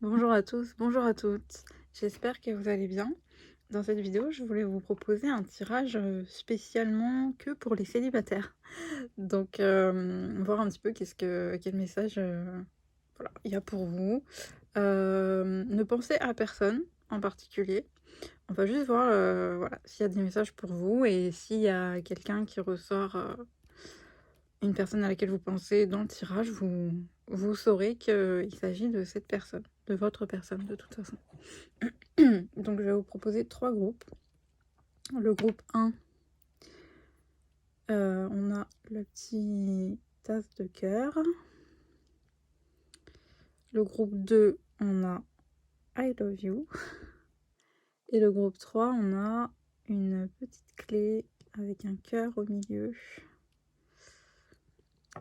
Bonjour à tous, bonjour à toutes. J'espère que vous allez bien. Dans cette vidéo, je voulais vous proposer un tirage spécialement que pour les célibataires. Donc, voir un petit peu quel message voilà, il y a pour vous. Ne pensez à personne en particulier. On va juste voir voilà, s'il y a des messages pour vous et s'il y a quelqu'un qui ressort, une personne à laquelle vous pensez dans le tirage, vous saurez qu'il s'agit de cette personne, de votre personne de toute façon. Donc je vais vous proposer 3 groupes. Le groupe 1, on a le petit tasse de cœur. Le groupe 2, on a I love you. Et le groupe 3, on a une petite clé avec un cœur au milieu.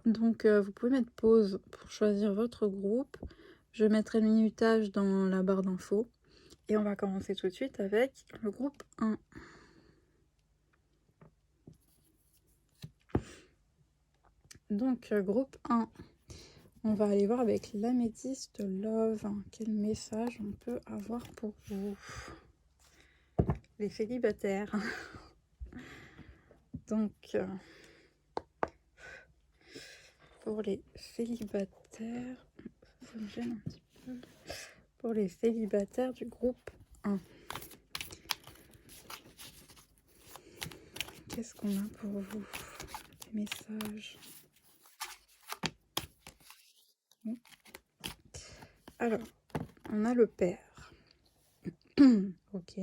Donc vous pouvez mettre pause pour choisir votre groupe. Je mettrai le minutage dans la barre d'infos. Et on va commencer tout de suite avec le groupe 1. Donc groupe 1, on va aller voir avec l'améthyste Love. Quel message on peut avoir pour vous, les célibataires. Donc pour les célibataires, ça me gêne un petit peu. Pour les célibataires du groupe 1, qu'est-ce qu'on a pour vous? Des messages. Alors, on a le père. Ok.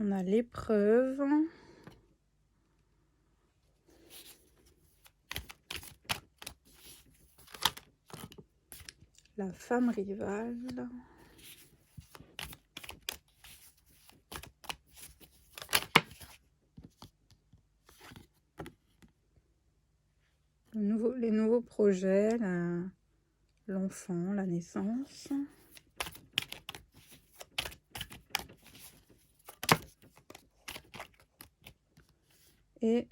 On a l'épreuve. La femme rivale. Les nouveaux projets, l'enfant, la naissance. Et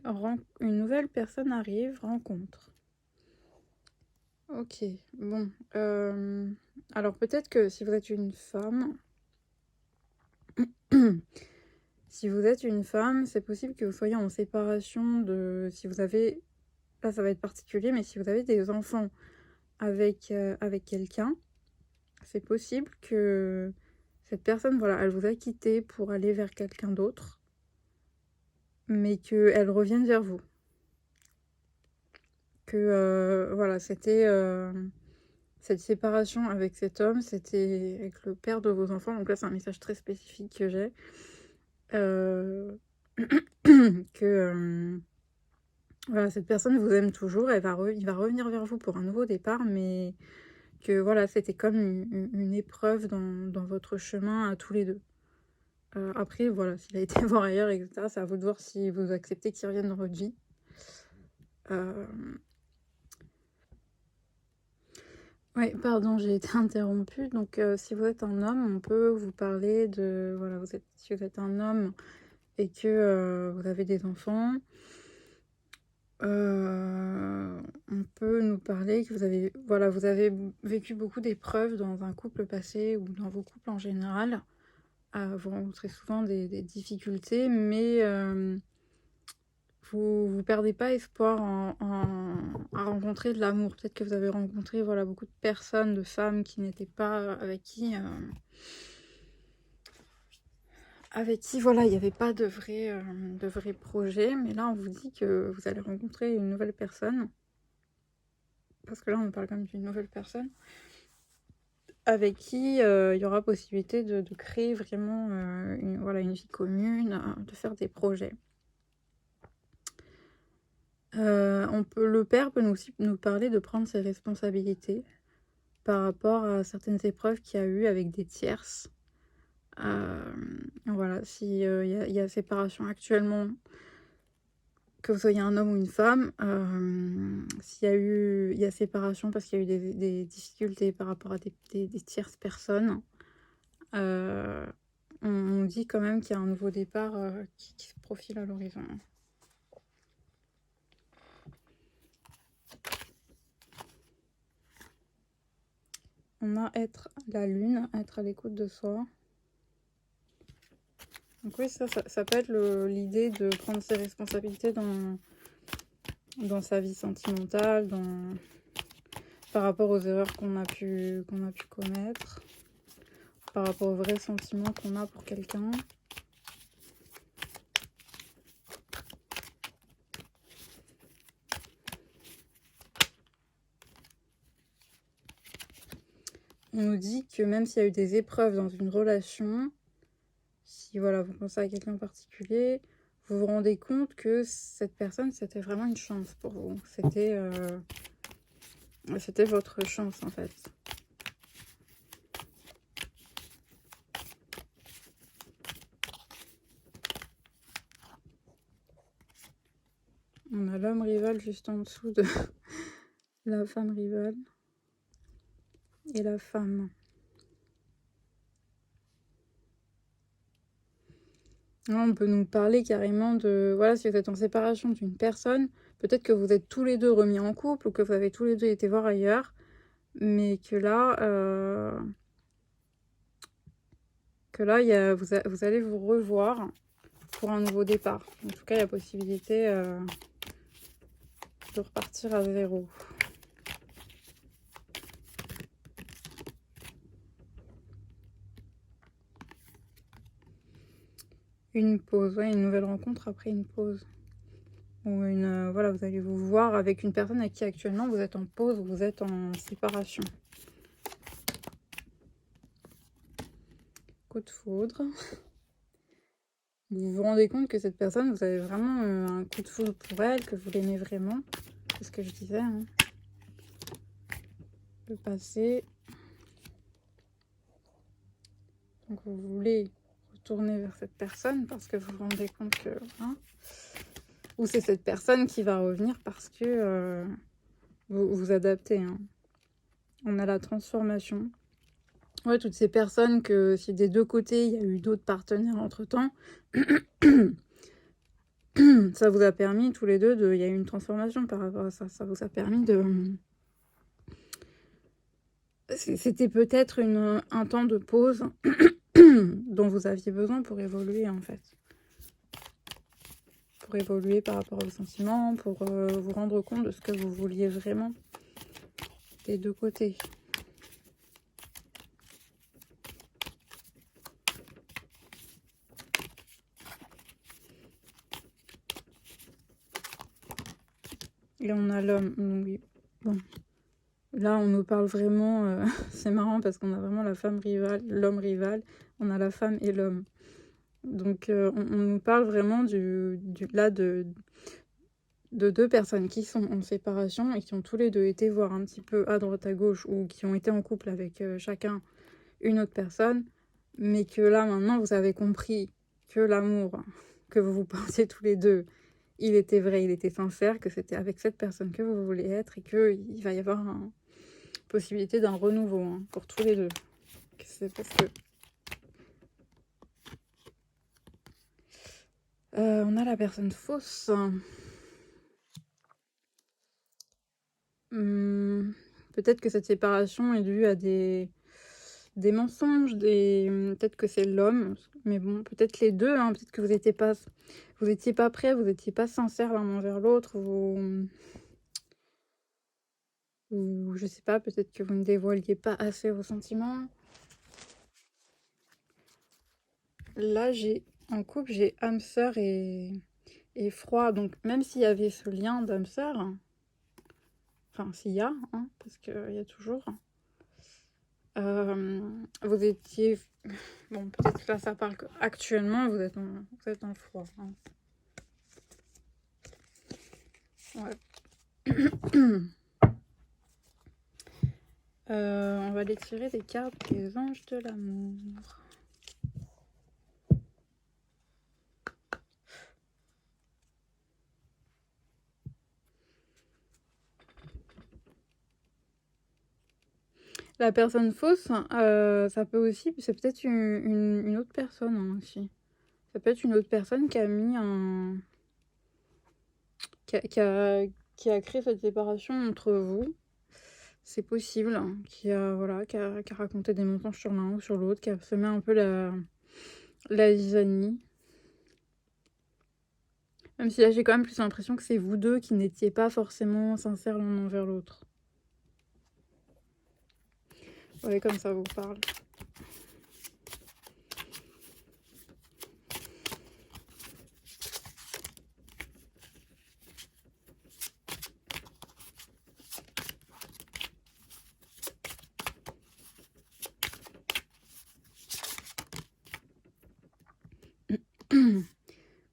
une nouvelle personne arrive, rencontre. Ok, bon. Alors peut-être que si vous êtes une femme, si vous êtes une femme, c'est possible que vous soyez en séparation de... Si vous avez... Là, ça va être particulier, mais si vous avez des enfants avec quelqu'un, c'est possible que cette personne, voilà, elle vous a quitté pour aller vers quelqu'un d'autre, mais qu'elle revienne vers vous. Que, voilà, c'était... cette séparation avec cet homme, c'était avec le père de vos enfants. Donc là, c'est un message très spécifique que j'ai. Que voilà, cette personne vous aime toujours. Il va revenir vers vous pour un nouveau départ, mais que voilà, c'était comme une épreuve dans votre chemin à tous les deux. Après, voilà, s'il a été voir ailleurs, etc., c'est à vous de voir si vous acceptez qu'il revienne dans votre vie. Oui, pardon, j'ai été interrompue. Donc, si vous êtes un homme, on peut vous parler de... Voilà, si vous êtes un homme et que vous avez des enfants, on peut nous parler que vous avez vécu beaucoup d'épreuves dans un couple passé ou dans vos couples en général. Vous rencontrez souvent des difficultés, mais vous perdez pas espoir à rencontrer de l'amour. Peut-être que vous avez rencontré voilà, beaucoup de personnes, de femmes qui n'étaient pas avec qui voilà, il n'y avait pas de vrai projet. Mais là, on vous dit que vous allez rencontrer une nouvelle personne. Parce que là, on parle quand même d'une nouvelle personne. Avec qui il y aura possibilité de créer vraiment une vie commune, de faire des projets. Le père peut aussi nous parler de prendre ses responsabilités par rapport à certaines épreuves qu'il y a eu avec des tierces. Voilà, s'il y a séparation actuellement, que vous soyez un homme ou une femme, il y a séparation parce qu'il y a eu des difficultés par rapport à des tierces personnes, on dit quand même qu'il y a un nouveau départ qui se profile à l'horizon. on a être la lune, être à l'écoute de soi. Donc oui, ça peut être l'idée de prendre ses responsabilités dans sa vie sentimentale, par rapport aux erreurs qu'on a pu commettre, par rapport aux vrais sentiments qu'on a pour quelqu'un. On nous dit que même s'il y a eu des épreuves dans une relation, si voilà, vous pensez à quelqu'un en particulier, vous vous rendez compte que cette personne, c'était vraiment une chance pour vous. C'était votre chance en fait. On a l'homme rival juste en dessous de la femme rivale et la femme. Là, on peut nous parler carrément de... Voilà, si vous êtes en séparation d'une personne, peut-être que vous êtes tous les deux remis en couple ou que vous avez tous les deux été voir ailleurs, mais que là, vous allez vous revoir pour un nouveau départ. En tout cas, il y a possibilité de repartir à zéro. Une pause, ouais, une nouvelle rencontre après une pause. Ou voilà, vous allez vous voir avec une personne avec qui actuellement vous êtes en pause ou vous êtes en séparation. Coup de foudre. Vous vous rendez compte que cette personne, vous avez vraiment un coup de foudre pour elle, que vous l'aimez vraiment. C'est ce que je disais. Hein. Le passé. Donc vous voulez retourner vers cette personne parce que vous vous rendez compte que... Hein, ou c'est cette personne qui va revenir parce que vous vous adaptez. Hein. On a la transformation. Ouais, toutes ces personnes que si des deux côtés, il y a eu d'autres partenaires entre-temps, ça vous a permis tous les deux il y a eu une transformation par rapport à ça. Ça vous a permis de... C'était peut-être un temps de pause dont vous aviez besoin pour évoluer en fait. Pour évoluer par rapport à vos sentiments, pour vous rendre compte de ce que vous vouliez vraiment des deux côtés. Et on a l'homme, oui. Bon. Là, on nous parle vraiment... c'est marrant parce qu'on a vraiment la femme rivale, l'homme rival. On a la femme et l'homme. Donc, on nous parle vraiment de deux personnes qui sont en séparation et qui ont tous les deux été voir un petit peu à droite à gauche ou qui ont été en couple avec chacun une autre personne. Mais que là, maintenant, vous avez compris que l'amour que vous vous portiez tous les deux, il était vrai, il était sincère, que c'était avec cette personne que vous voulez être et qu'il va y avoir une possibilité d'un renouveau hein, pour tous les deux. C'est parce que... on a la personne fausse. Peut-être que cette séparation est due à des mensonges, peut-être que c'est l'homme, mais bon, peut-être les deux, hein, peut-être que vous étiez pas prêts, vous étiez pas sincères l'un envers l'autre, ou je sais pas, peut-être que vous ne dévoiliez pas assez vos sentiments. Là, en couple, j'ai âme sœur et froid, donc même s'il y avait ce lien d'âme sœur, enfin s'il y a, hein, parce qu'il y a toujours, vous étiez... Bon, peut-être que là, ça parle qu'actuellement, vous êtes en froid. Hein. Ouais. On va aller tirer des cartes des anges de l'amour. La personne fausse, ça peut aussi... C'est peut-être une autre personne hein, aussi. Ça peut être une autre personne qui a mis un... qui a créé cette séparation entre vous. c'est possible, hein, voilà, qui a raconté des mensonges sur l'un ou sur l'autre, qui a semé un peu la zizanie. Même si là, j'ai quand même plus l'impression que c'est vous deux qui n'étiez pas forcément sincères l'un envers l'autre. Ouais, comme ça vous parle.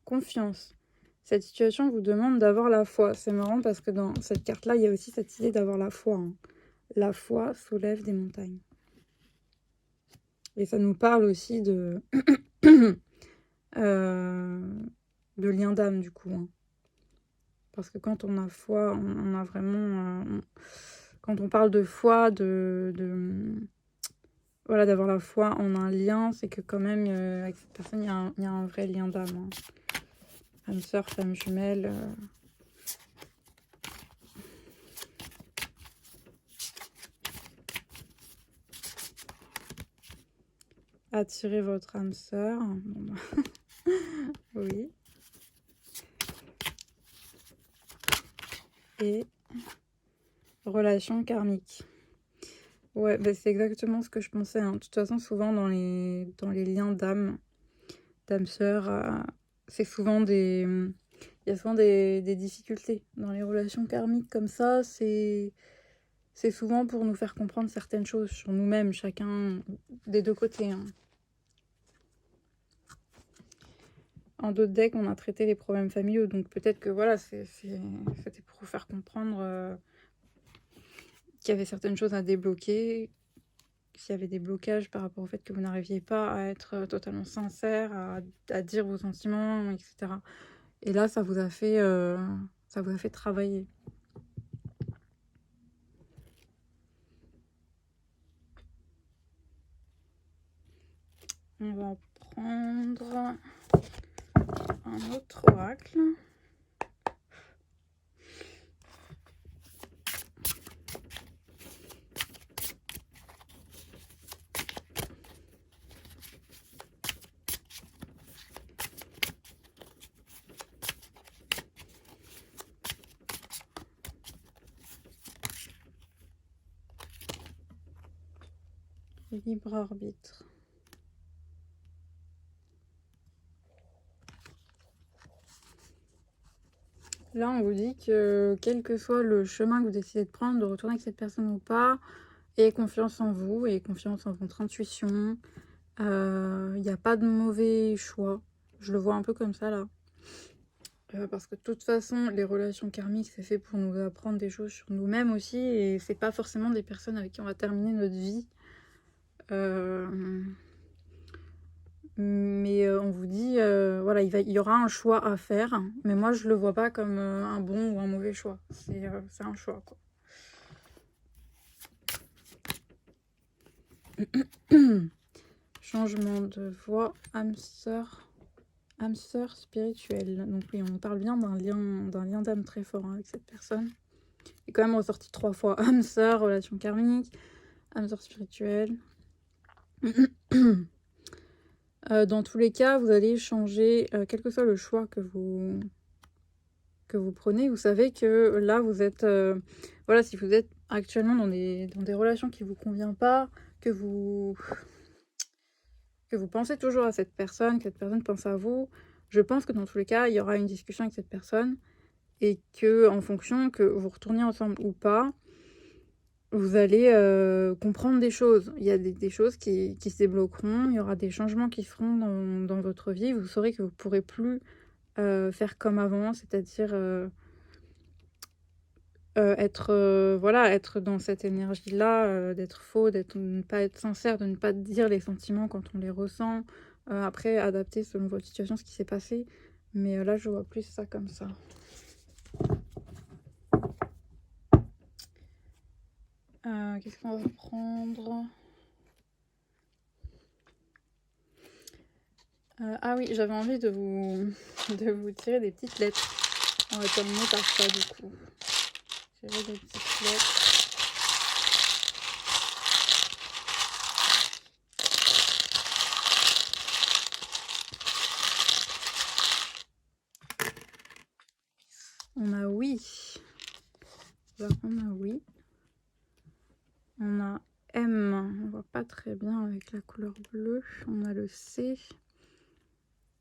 Confiance. Cette situation vous demande d'avoir la foi. C'est marrant parce que dans cette carte-là, il y a aussi cette idée d'avoir la foi, hein. La foi soulève des montagnes. Et ça nous parle aussi de lien d'âme, du coup, hein. Parce que quand on a foi, on a vraiment... quand on parle de foi, voilà, d'avoir la foi en un lien, c'est que quand même, avec cette personne, il y a un vrai lien d'âme, hein. Âme sœur, femme jumelle... Attirez votre âme sœur. Bon, bah, oui. Et relation karmique. Ouais, bah c'est exactement ce que je pensais, hein. De toute façon, souvent dans les liens d'âme sœur, c'est souvent il y a souvent des difficultés. Dans les relations karmiques comme ça, c'est souvent pour nous faire comprendre certaines choses sur nous-mêmes, chacun des deux côtés, hein. En d'autres decks, on a traité les problèmes familiaux, donc peut-être que voilà, c'était pour vous faire comprendre qu'il y avait certaines choses à débloquer, qu'il y avait des blocages par rapport au fait que vous n'arriviez pas à être totalement sincère, à dire vos sentiments, etc. Et là, ça vous a fait travailler. On va prendre un autre oracle. Libre arbitre. Là, on vous dit que quel que soit le chemin que vous décidez de prendre, de retourner avec cette personne ou pas, ayez confiance en vous, ayez confiance en votre intuition. Il n'y a pas de mauvais choix. Je le vois un peu comme ça, là. Parce que de toute façon, les relations karmiques, c'est fait pour nous apprendre des choses sur nous-mêmes aussi. Et c'est pas forcément des personnes avec qui on va terminer notre vie. Mais on vous dit, voilà, il y aura un choix à faire. Mais moi, je le vois pas comme un bon ou un mauvais choix. C'est un choix, quoi. Changement de voix, âme sœur spirituelle. Donc oui, on parle bien d'un lien d'âme très fort, hein, avec cette personne. Il est quand même ressorti 3 fois. Âme sœur, relation karmique, âme sœur spirituelle. Dans tous les cas, vous allez changer, quel que soit le choix que vous prenez. Vous savez que là, vous êtes... voilà, si vous êtes actuellement dans des relations qui ne vous conviennent pas, que vous pensez toujours à cette personne, que cette personne pense à vous, je pense que dans tous les cas, il y aura une discussion avec cette personne et que, en fonction que vous retourniez ensemble ou pas, vous allez comprendre des choses. Il y a des choses qui se débloqueront, il y aura des changements qui se feront dans votre vie. Vous saurez que vous ne pourrez plus faire comme avant, c'est-à-dire être dans cette énergie-là, d'être faux, de ne pas être sincère, de ne pas dire les sentiments quand on les ressent. Après, adapter selon votre situation ce qui s'est passé. Mais là, je vois plus ça comme ça. Qu'est-ce qu'on va prendre? Ah oui, j'avais envie de vous tirer des petites lettres. On va terminer par ça, du coup. Tirer des petites lettres. On a oui. Là, on a oui. On a M. On voit pas très bien avec la couleur bleue. On a le C.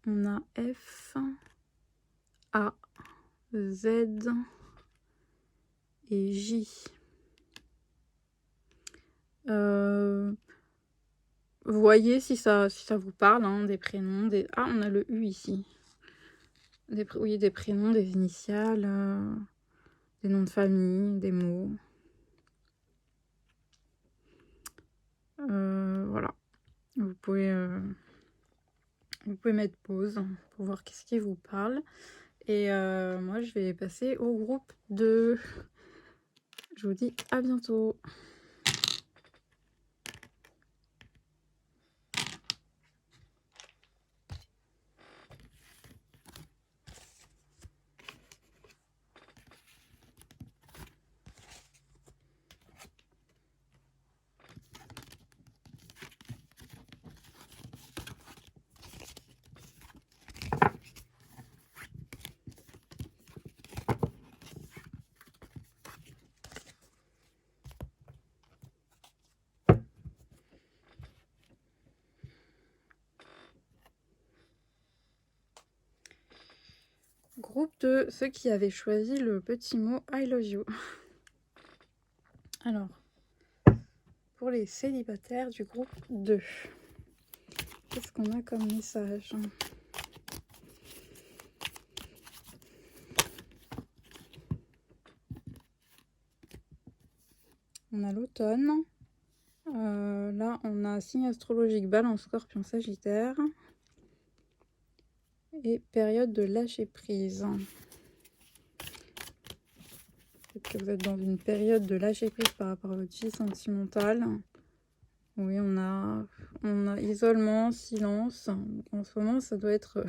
On a F. A. Z. Et J. Vous voyez si ça vous parle, hein, des prénoms. Ah, on a le U ici. Oui, des prénoms, des initiales, des noms de famille, des mots. Voilà. Vous pouvez mettre pause pour voir qu'est-ce qui vous parle. Et moi, je vais passer au groupe 2. Je vous dis à bientôt. Groupe de ceux qui avaient choisi le petit mot I love you. Alors, pour les célibataires du groupe 2, qu'est-ce qu'on a comme message? On a l'automne. Là, on a signe astrologique Balance, Scorpion, Sagittaire. Et période de lâcher prise. Peut-être que vous êtes dans une période de lâcher prise par rapport à votre vie sentimentale. Oui, on a isolement, silence. En ce moment, ça doit être...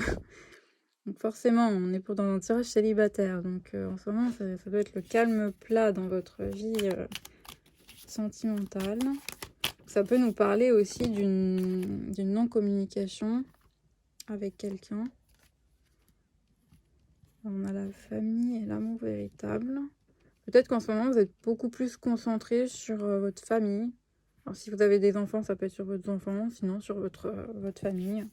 Donc forcément, on est dans un tirage célibataire. Donc en ce moment, ça doit être le calme plat dans votre vie sentimentale. Ça peut nous parler aussi d'une non-communication avec quelqu'un. On a la famille et l'amour véritable. Peut-être qu'en ce moment, vous êtes beaucoup plus concentré sur votre famille. Alors, si vous avez des enfants, ça peut être sur votre enfant, sinon sur votre famille.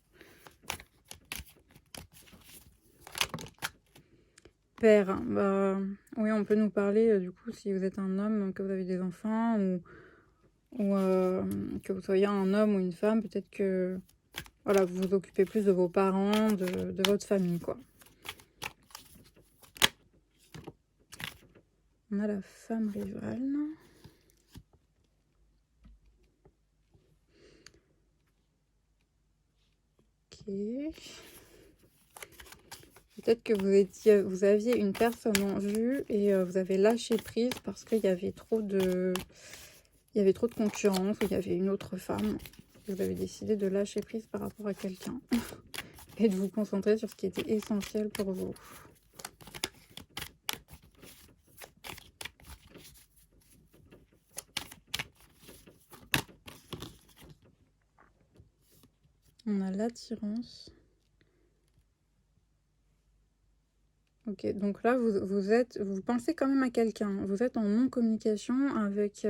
Père, bah, oui, on peut nous parler, du coup, si vous êtes un homme, que vous avez des enfants, ou que vous soyez un homme ou une femme, peut-être que voilà, vous vous occupez plus de vos parents, de votre famille, quoi. On a la femme rivale. Ok. Peut-être que vous aviez une personne en vue et vous avez lâché prise parce qu'il y avait trop de concurrence, ou il y avait une autre femme. Vous avez décidé de lâcher prise par rapport à quelqu'un et de vous concentrer sur ce qui était essentiel pour vous. On a l'attirance. Ok, donc là, vous pensez quand même à quelqu'un. Vous êtes en non-communication avec...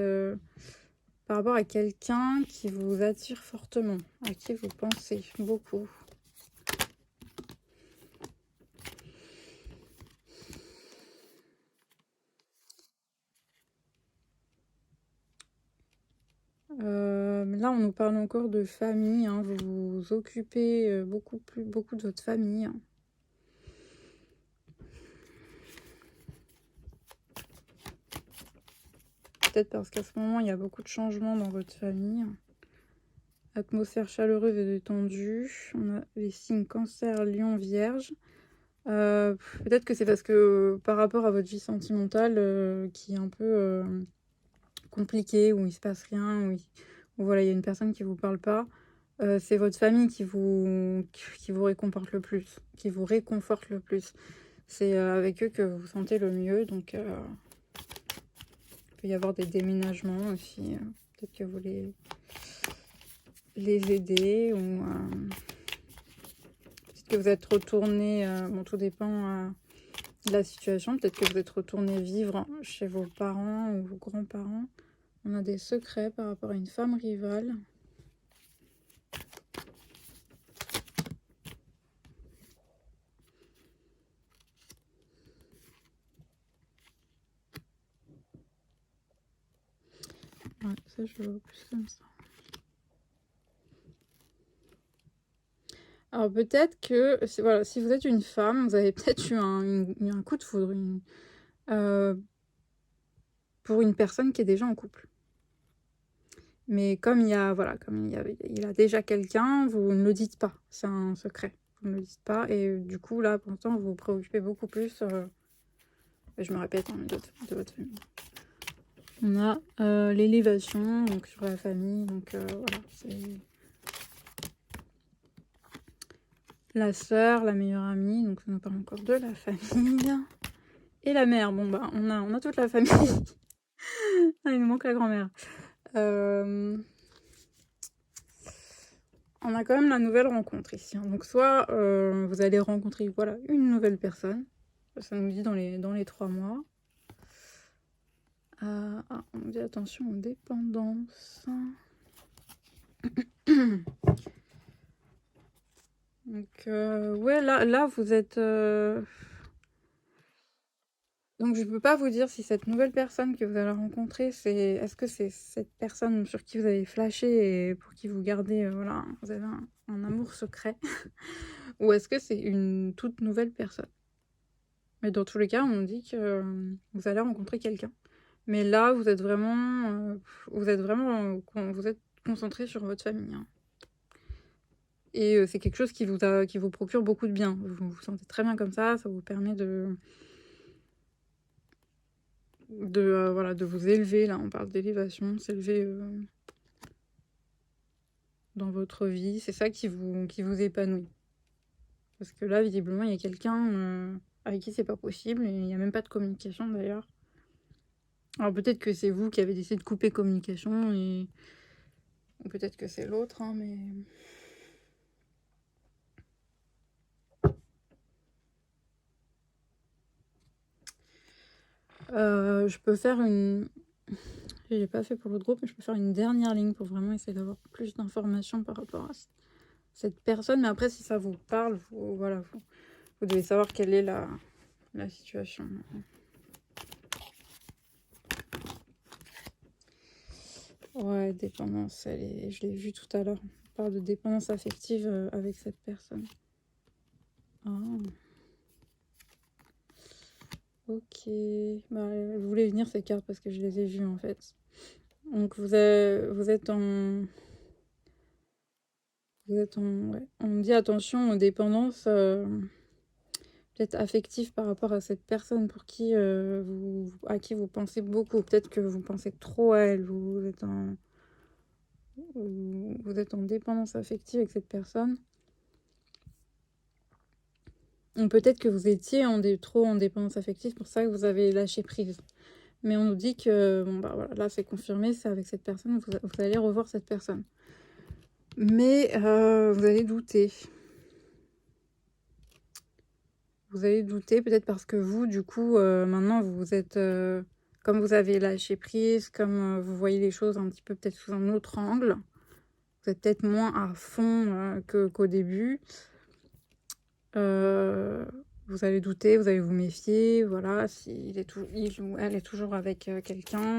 par rapport à quelqu'un qui vous attire fortement, à qui vous pensez beaucoup. Là, on nous parle encore de famille, hein. Vous vous occupez beaucoup de votre famille. Peut-être parce qu'à ce moment, il y a beaucoup de changements dans votre famille. Atmosphère chaleureuse et détendue. On a les signes Cancer, Lion, Vierge. Peut-être que c'est parce que par rapport à votre vie sentimentale qui est un peu compliquée, où il se passe rien, où voilà, il y a une personne qui vous parle pas, c'est votre famille qui vous réconforte le plus, C'est avec eux que vous vous sentez le mieux, donc il peut y avoir des déménagements aussi. Peut-être que vous les aider, ou peut-être que vous êtes retourné, bon, tout dépend la situation. Peut-être que vous êtes retourné vivre chez vos parents ou vos grands-parents. On a des secrets par rapport à une femme rivale. Ouais, ça je le vois plus comme ça. Alors peut-être que, voilà, si vous êtes une femme, vous avez peut-être eu un coup de foudre pour une personne qui est déjà en couple. Mais comme il a déjà quelqu'un, vous ne le dites pas. C'est un secret. Vous ne le dites pas. Et du coup, là, pour l'instant, vous vous préoccupez beaucoup plus. Je me répète, hein, de votre famille. On a l'élévation, donc sur la famille. Donc voilà, c'est la sœur, la meilleure amie. Donc ça nous parle encore de la famille. Et la mère. Bon, bah, on a toute la famille. Ah, il nous manque la grand-mère. On a quand même la nouvelle rencontre ici. Hein. Donc soit vous allez rencontrer voilà, une nouvelle personne. Ça nous dit dans les 3 mois. On dit attention aux dépendances. Donc ouais, là vous êtes... Donc je ne peux pas vous dire si cette nouvelle personne que vous allez rencontrer, est-ce que c'est cette personne sur qui vous avez flashé et pour qui vous gardez, voilà, vous avez un amour secret, ou est-ce que c'est une toute nouvelle personne. Mais dans tous les cas, on dit que vous allez rencontrer quelqu'un. Mais là, vous êtes vraiment concentré sur votre famille. Hein. Et c'est quelque chose qui vous procure beaucoup de bien. Vous vous sentez très bien comme ça vous permet de voilà, de vous élever. Là, on parle d'élévation, s'élever dans votre vie. C'est ça qui vous épanouit. Parce que là, visiblement, il y a quelqu'un avec qui c'est pas possible et il n'y a même pas de communication d'ailleurs. Alors peut-être que c'est vous qui avez décidé de couper communication ou peut-être que c'est l'autre, hein, mais... je peux faire une... Je l'ai pas fait pour l'autre groupe, mais je peux faire une dernière ligne pour vraiment essayer d'avoir plus d'informations par rapport à cette personne. Mais après, si ça vous parle, voilà, vous devez savoir quelle est la situation. Ouais, dépendance, je l'ai vu tout à l'heure. On parle de dépendance affective avec cette personne. Ah. Ok. Bah, je voulais venir ces cartes parce que je les ai vues en fait. Donc vous êtes en... Ouais. On me dit attention aux dépendances peut-être affectives par rapport à cette personne pour qui à qui vous pensez beaucoup. Peut-être que vous pensez trop à elle. Vous êtes en dépendance affective avec cette personne. Ou peut-être que vous étiez trop en dépendance affective, pour ça que vous avez lâché prise. Mais on nous dit que, bon bah voilà, là c'est confirmé, c'est avec cette personne, vous allez revoir cette personne. Mais vous allez douter. Vous allez douter peut-être parce que vous, du coup, maintenant vous êtes... comme vous avez lâché prise, comme vous voyez les choses un petit peu peut-être sous un autre angle, vous êtes peut-être moins à fond qu'au début. Vous allez douter, vous allez vous méfier, voilà, s'il est il ou elle est toujours avec quelqu'un.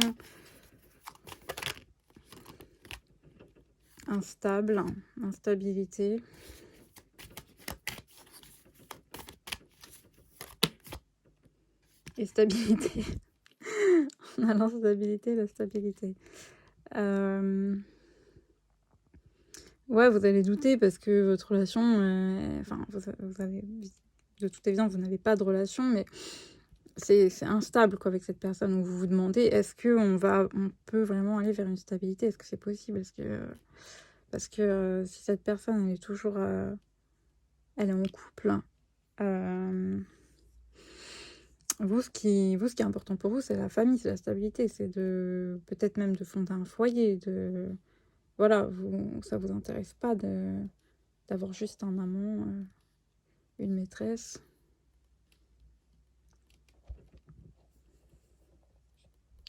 Instable, instabilité. Et stabilité. On a l'instabilité et la stabilité. Ouais, vous allez douter parce que votre relation... Enfin, vous avez... De toute évidence, vous n'avez pas de relation, mais c'est instable quoi, avec cette personne où vous vous demandez est-ce qu'on peut vraiment aller vers une stabilité? Est-ce que c'est possible? Parce que si cette personne elle est toujours elle est en couple, ce qui est important pour vous, c'est la famille, c'est la stabilité, c'est peut-être même de fonder un foyer, voilà, ça vous intéresse pas d'avoir juste un amant, une maîtresse.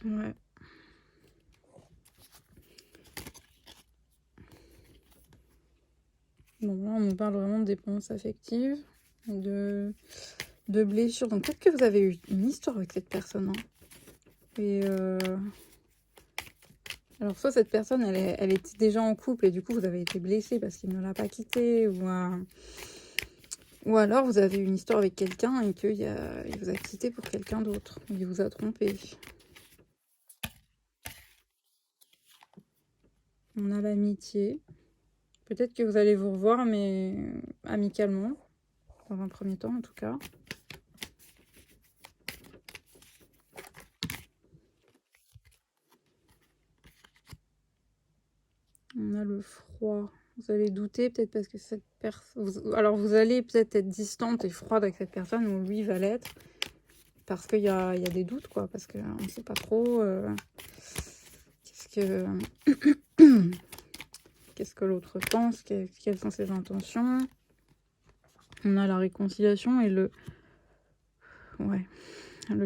Ouais. Bon, là, on nous parle vraiment de dépendance affective, de blessures. Donc peut-être que vous avez eu une histoire avec cette personne, hein. Et alors soit cette personne, elle était déjà en couple et du coup vous avez été blessé parce qu'il ne l'a pas quittée, ou alors vous avez eu une histoire avec quelqu'un et qu'il vous a quitté pour quelqu'un d'autre. Il vous a trompé. On a l'amitié. Peut-être que vous allez vous revoir, mais amicalement, dans un premier temps en tout cas. On a le froid. Vous allez douter peut-être parce que cette personne... Alors vous allez peut-être être distante et froide avec cette personne, ou lui va l'être. Parce qu'il y a des doutes, quoi. Parce qu'on ne sait pas trop qu'est-ce que l'autre pense, quelles sont ses intentions. On a la réconciliation et le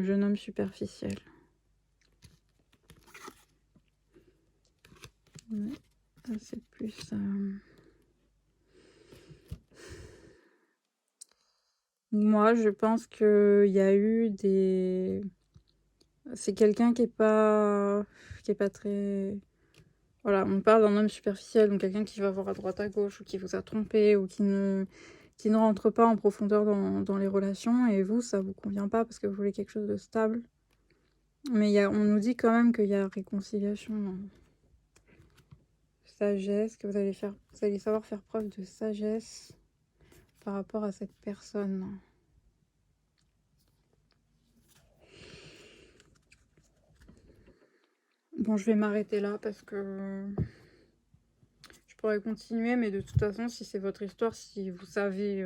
jeune homme superficiel. Ouais, c'est plus... Moi, je pense qu'il y a eu des... C'est quelqu'un qui est pas très... Voilà, on parle d'un homme superficiel, donc quelqu'un qui va voir à droite à gauche, ou qui vous a trompé, ou qui ne rentre pas en profondeur dans les relations, et vous, ça vous convient pas parce que vous voulez quelque chose de stable. Mais on nous dit quand même qu'il y a réconciliation, hein. Sagesse, que vous allez savoir faire preuve de sagesse par rapport à cette personne. Bon, je vais m'arrêter là parce que je pourrais continuer, mais de toute façon, si c'est votre histoire, si vous savez,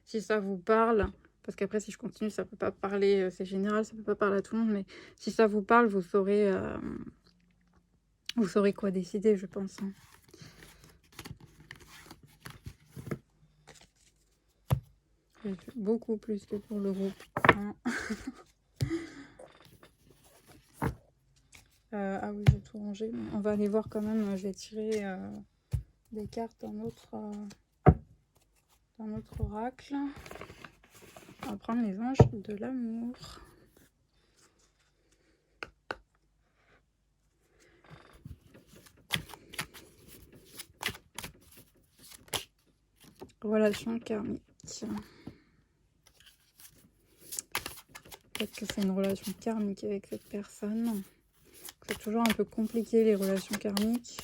si ça vous parle, parce qu'après, si je continue, ça peut pas parler, c'est général, ça peut pas parler à tout le monde, mais si ça vous parle, vous saurez quoi décider, je pense, hein. Beaucoup plus que pour le groupe 1. Ah oui, j'ai tout rangé. On va aller voir quand même. Je vais tirer des cartes d'un autre oracle. On va prendre les anges de l'amour. Relation karmique. Peut-être que c'est une relation karmique avec cette personne. C'est toujours un peu compliqué les relations karmiques.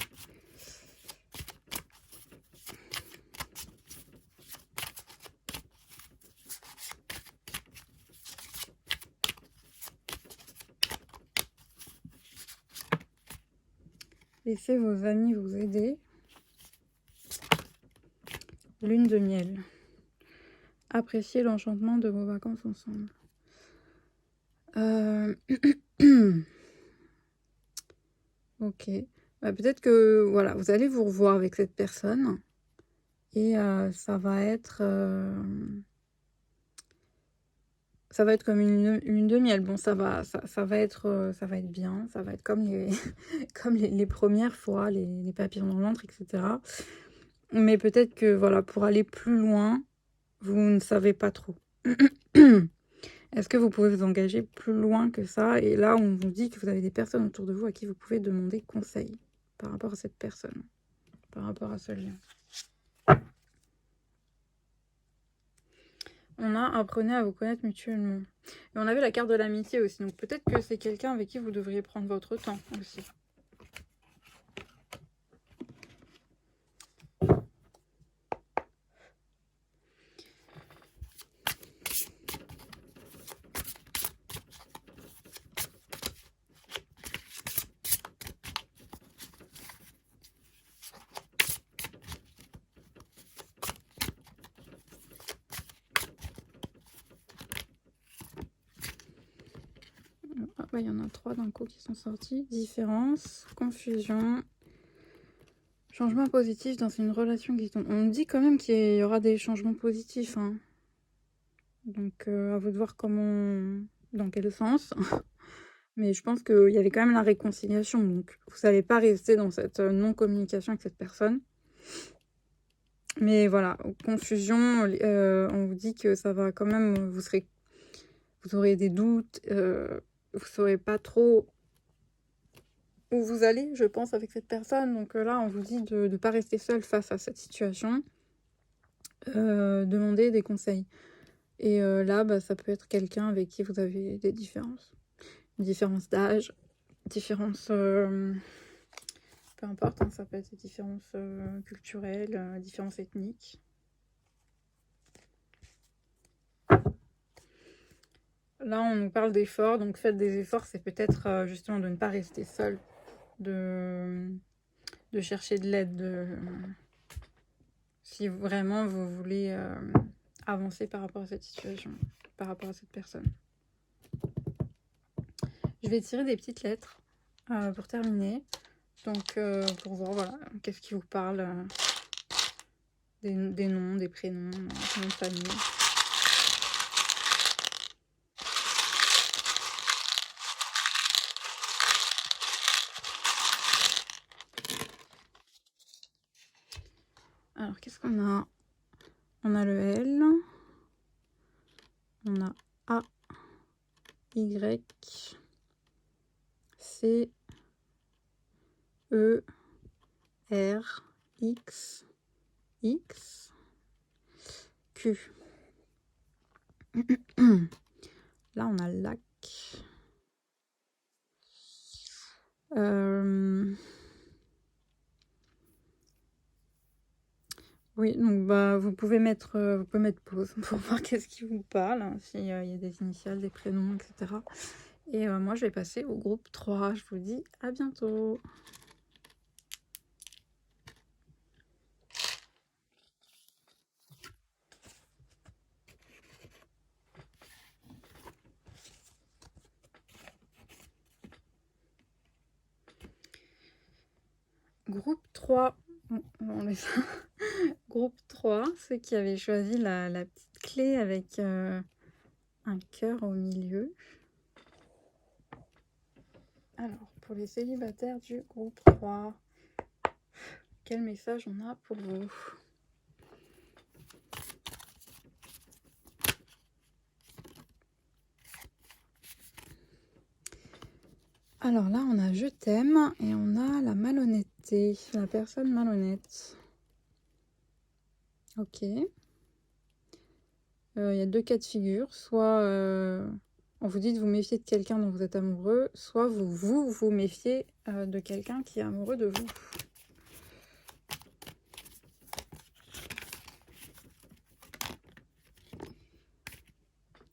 Laissez vos amis vous aider. Lune de miel. Appréciez l'enchantement de vos vacances ensemble. Ok. Bah, peut-être que voilà, vous allez vous revoir avec cette personne. Et ça va être comme une lune de miel. Bon, ça va être bien. Ça va être comme les premières fois, les papillons dans l'antre, etc. Mais peut-être que voilà, pour aller plus loin, vous ne savez pas trop. Est-ce que vous pouvez vous engager plus loin que ça? Et là, on vous dit que vous avez des personnes autour de vous à qui vous pouvez demander conseil par rapport à cette personne, par rapport à ce lien. On a apprenez à vous connaître mutuellement. Et on avait la carte de l'amitié aussi. Donc peut-être que c'est quelqu'un avec qui vous devriez prendre votre temps aussi. Ah bah, il y en a 3 d'un coup qui sont sortis. Différence, confusion, changement positif dans une relation qui tombe. On me dit quand même qu'il y aura des changements positifs, hein. Donc à vous de voir comment, dans quel sens. Mais je pense qu'il y avait quand même la réconciliation, donc vous n'allez pas rester dans cette non-communication avec cette personne. Mais voilà, confusion, on vous dit que ça va quand même, vous aurez des doutes, vous ne saurez pas trop où vous allez, je pense, avec cette personne. Donc là, on vous dit de ne pas rester seul face à cette situation, demander des conseils. Et là, bah, ça peut être quelqu'un avec qui vous avez des différences. Différence d'âge, différence... peu importe, hein, ça peut être des différences culturelles, différences ethniques. Là, on nous parle d'efforts, donc faites des efforts, c'est peut-être justement de ne pas rester seul, de chercher de l'aide, si vraiment vous voulez avancer par rapport à cette situation, par rapport à cette personne. Je vais tirer des petites lettres pour terminer, donc pour voir voilà, qu'est-ce qui vous parle, des noms, des prénoms, noms de famille. Alors, qu'est-ce qu'on a? On a le L, on a A, Y, C, E, R, X, X, Q. Là, on a lac. Oui, donc bah, vous pouvez mettre pause pour voir qu'est-ce qui vous parle, hein, s'il y a des initiales, des prénoms, etc. Et moi, je vais passer au groupe 3. Je vous dis à bientôt. Groupe 3. On laisse ça. Groupe 3, ceux qui avaient choisi la petite clé avec un cœur au milieu. Alors, pour les célibataires du groupe 3, quel message on a pour vous? Alors là, on a je t'aime et on a la malhonnêteté, la personne malhonnête. Ok. Il y a deux cas de figure. Soit on vous dit de vous méfier de quelqu'un dont vous êtes amoureux, soit vous méfiez de quelqu'un qui est amoureux de vous.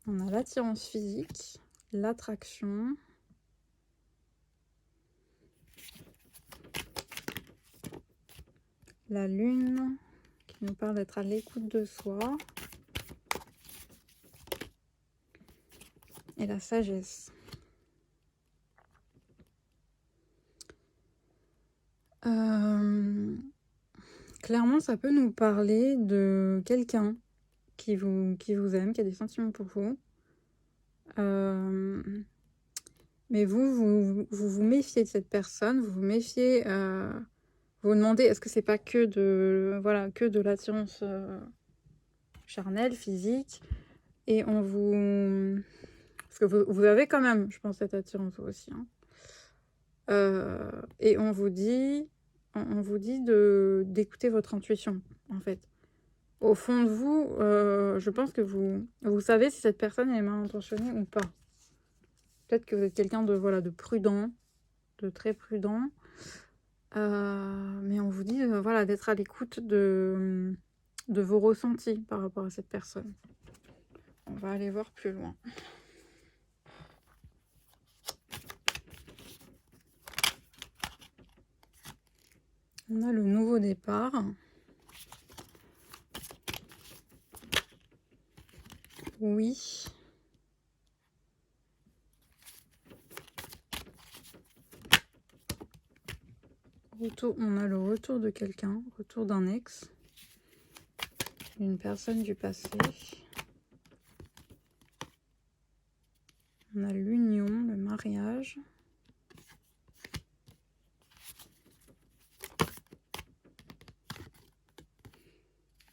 On a l'attirance physique, l'attraction, la lune qui nous parle d'être à l'écoute de soi et la sagesse. Clairement, ça peut nous parler de quelqu'un qui vous aime, qui a des sentiments pour vous. Mais vous méfiez de cette personne, vous vous méfiez, vous vous demandez est-ce que c'est pas que de l'attirance charnelle, physique, et on vous... Parce que vous avez quand même, je pense, cette attirance aussi. Hein. Et on vous dit d'écouter votre intuition, en fait. Au fond de vous, je pense que vous savez si cette personne est mal intentionnée ou pas. Peut-être que vous êtes quelqu'un de prudent, de très prudent. Mais on vous dit d'être à l'écoute de vos ressentis par rapport à cette personne. On va aller voir plus loin. On a le nouveau départ. Oui. On a le retour de quelqu'un, retour d'un ex, une personne du passé. On a l'union, le mariage.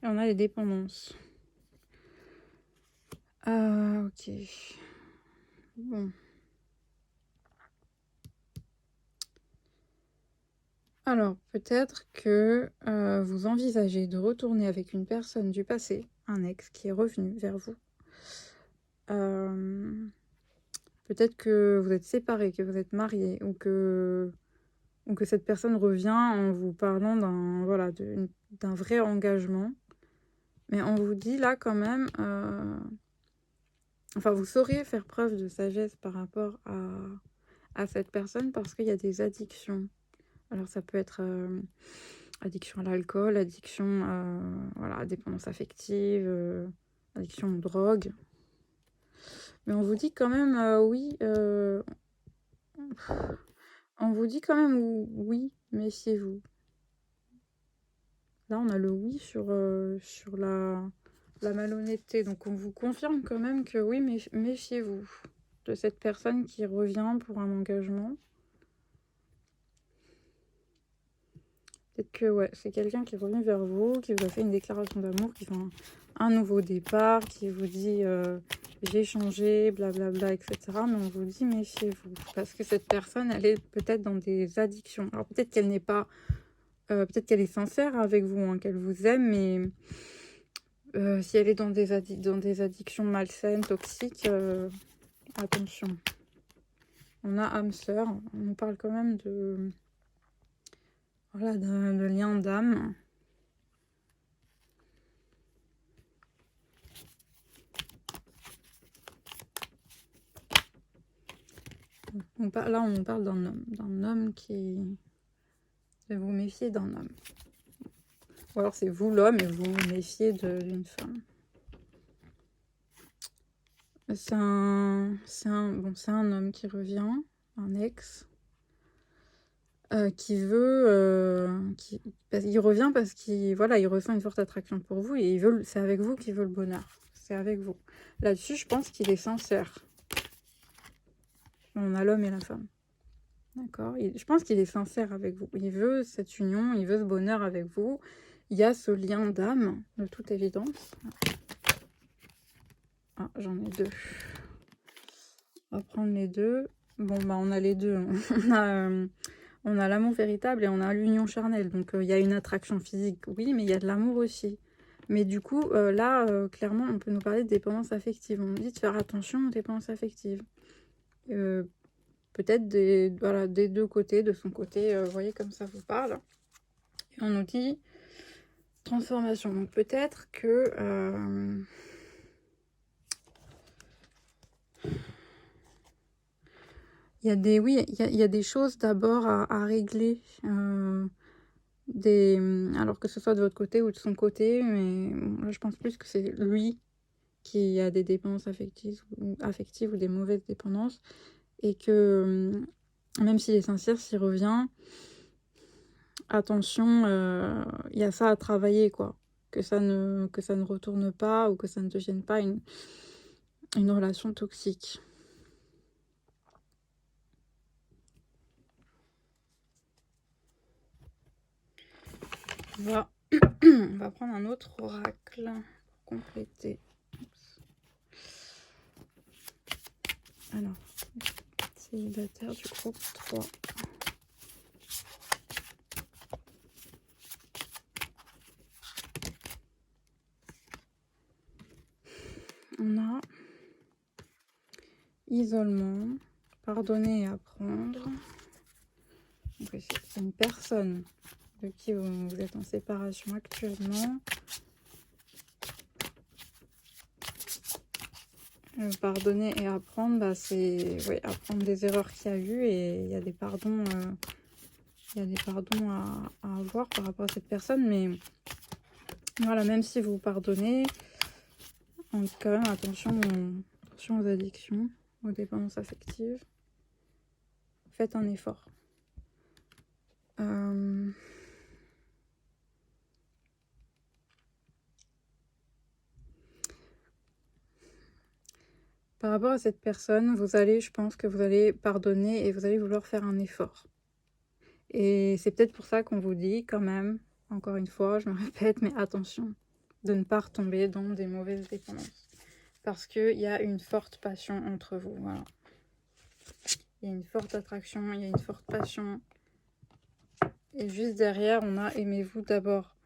Et on a les dépendances. Ok. Bon. Alors, peut-être que vous envisagez de retourner avec une personne du passé, un ex qui est revenu vers vous. Peut-être que vous êtes séparés, que vous êtes mariés, ou que cette personne revient en vous parlant d'un vrai engagement. Mais on vous dit là quand même, enfin vous saurez faire preuve de sagesse par rapport à cette personne parce qu'il y a des addictions. Alors ça peut être addiction à l'alcool, addiction à dépendance affective, addiction aux drogues. Mais on vous dit quand même oui, on vous dit quand même oui, méfiez-vous. Là, on a le oui sur la malhonnêteté. Donc, on vous confirme quand même que oui, mais méfiez-vous de cette personne qui revient pour un engagement. Peut-être que ouais, c'est quelqu'un qui est revenu vers vous, qui vous a fait une déclaration d'amour, qui fait un nouveau départ, qui vous dit j'ai changé, blablabla, etc. Mais on vous dit méfiez-vous. Parce que cette personne, elle est peut-être dans des addictions. Alors, peut-être qu'elle n'est pas... peut-être qu'elle est sincère avec vous, hein, qu'elle vous aime, mais si elle est dans des addictions malsaines, toxiques, attention. On a âme sœur, on nous parle quand même de lien d'âme. Là, on parle d'un homme qui... de vous méfier d'un homme. Ou alors c'est vous l'homme et vous vous méfiez d'une femme. C'est un homme qui revient, un ex, qui veut... il revient parce qu'il il ressent une forte attraction pour vous et c'est avec vous qu'il veut le bonheur. C'est avec vous. Là-dessus, je pense qu'il est sincère. On a l'homme et la femme. D'accord. Je pense qu'il est sincère avec vous. Il veut cette union, il veut ce bonheur avec vous. Il y a ce lien d'âme, de toute évidence. Ah, j'en ai deux. On va prendre les deux. Bon, bah, on a les deux. On a l'amour véritable et on a l'union charnelle. Donc, il y a une attraction physique, oui, mais il y a de l'amour aussi. Mais du coup, là, clairement, on peut nous parler de dépendance affective. On nous dit de faire attention aux dépendances affectives. Peut-être des deux côtés, de son côté, vous voyez comme ça vous parle. Et on nous dit transformation. Donc peut-être que il y a des choses d'abord à régler, alors que ce soit de votre côté ou de son côté, mais là je pense plus que c'est lui qui a des dépendances affectives ou des mauvaises dépendances, et que même s'il est sincère, s'il revient, attention, il y a ça à travailler, quoi. Que ça ne retourne pas ou que ça ne devienne pas une relation toxique. On va prendre un autre oracle pour compléter. Alors, célibataire du groupe 3. On a isolement, pardonner et apprendre. C'est une personne de qui vous êtes en séparation actuellement. Pardonner et apprendre, c'est apprendre des erreurs qu'il y a eu, et il y a des pardons, à avoir par rapport à cette personne. Mais voilà, même si vous pardonnez, on dit quand même attention aux addictions, aux dépendances affectives. Faites un effort. Par rapport à cette personne, je pense que vous allez pardonner et vous allez vouloir faire un effort. Et c'est peut-être pour ça qu'on vous dit quand même, encore une fois, je me répète, mais attention de ne pas retomber dans des mauvaises dépendances. Parce qu'il y a une forte passion entre vous, voilà. Il y a une forte attraction, il y a une forte passion. Et juste derrière, on a aimez-vous d'abord.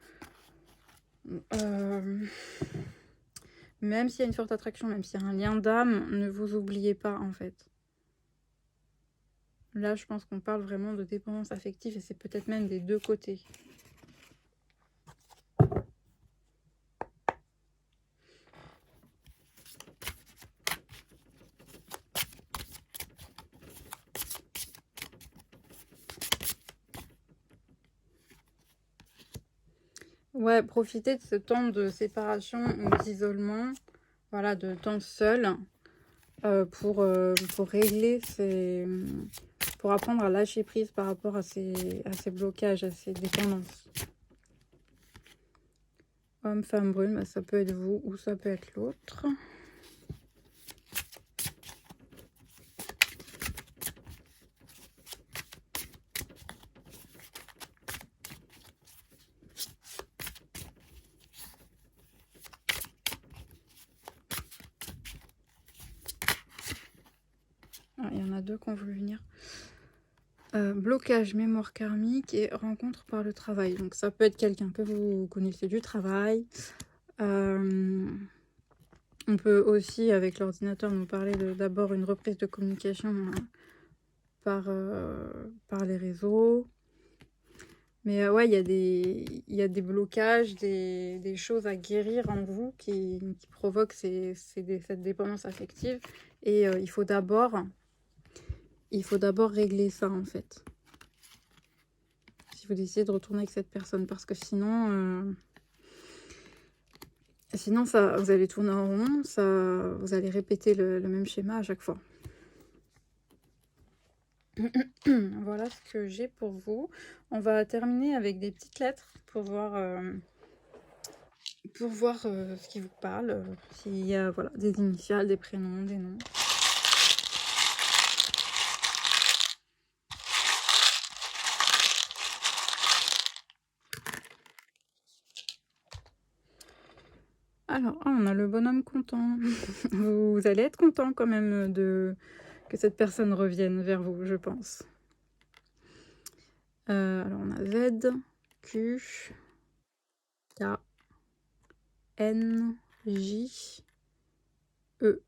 Même s'il y a une forte attraction, même s'il y a un lien d'âme, ne vous oubliez pas en fait. Là, je pense qu'on parle vraiment de dépendance affective et c'est peut-être même des deux côtés. Ouais, profitez de ce temps de séparation ou d'isolement, voilà, de temps seul, pour régler pour apprendre à lâcher prise par rapport à ces blocages, à ces dépendances. Homme, femme brune, bah, ça peut être vous ou ça peut être l'autre. Ah, il y en a deux qui ont voulu venir. Blocage, mémoire karmique et rencontre par le travail. Donc ça peut être quelqu'un que vous connaissez du travail. On peut aussi, avec l'ordinateur, nous parler d'abord une reprise de communication par les réseaux. Mais ouais, il y a des blocages, des choses à guérir en vous qui provoquent cette dépendance affective. Et il faut d'abord régler ça, en fait. Si vous décidez de retourner avec cette personne. Parce que sinon, ça, vous allez tourner en rond, vous allez répéter le même schéma à chaque fois. Voilà ce que j'ai pour vous. On va terminer avec des petites lettres pour voir ce qui vous parle. S'il y a voilà, des initiales, des prénoms, des noms. Alors, on a le bonhomme content. Vous allez être content quand même que cette personne revienne vers vous, je pense. Alors, on a Z, Q, K, N, J, E.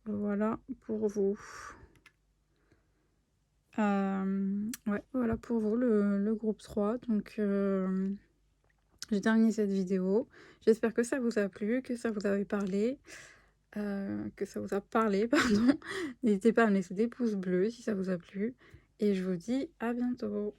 Voilà pour vous. Ouais, voilà pour vous, le groupe 3. Donc, j'ai terminé cette vidéo. J'espère que ça vous a plu, que ça vous avait parlé. Que ça vous a parlé, pardon. N'hésitez pas à me laisser des pouces bleus si ça vous a plu. Et je vous dis à bientôt.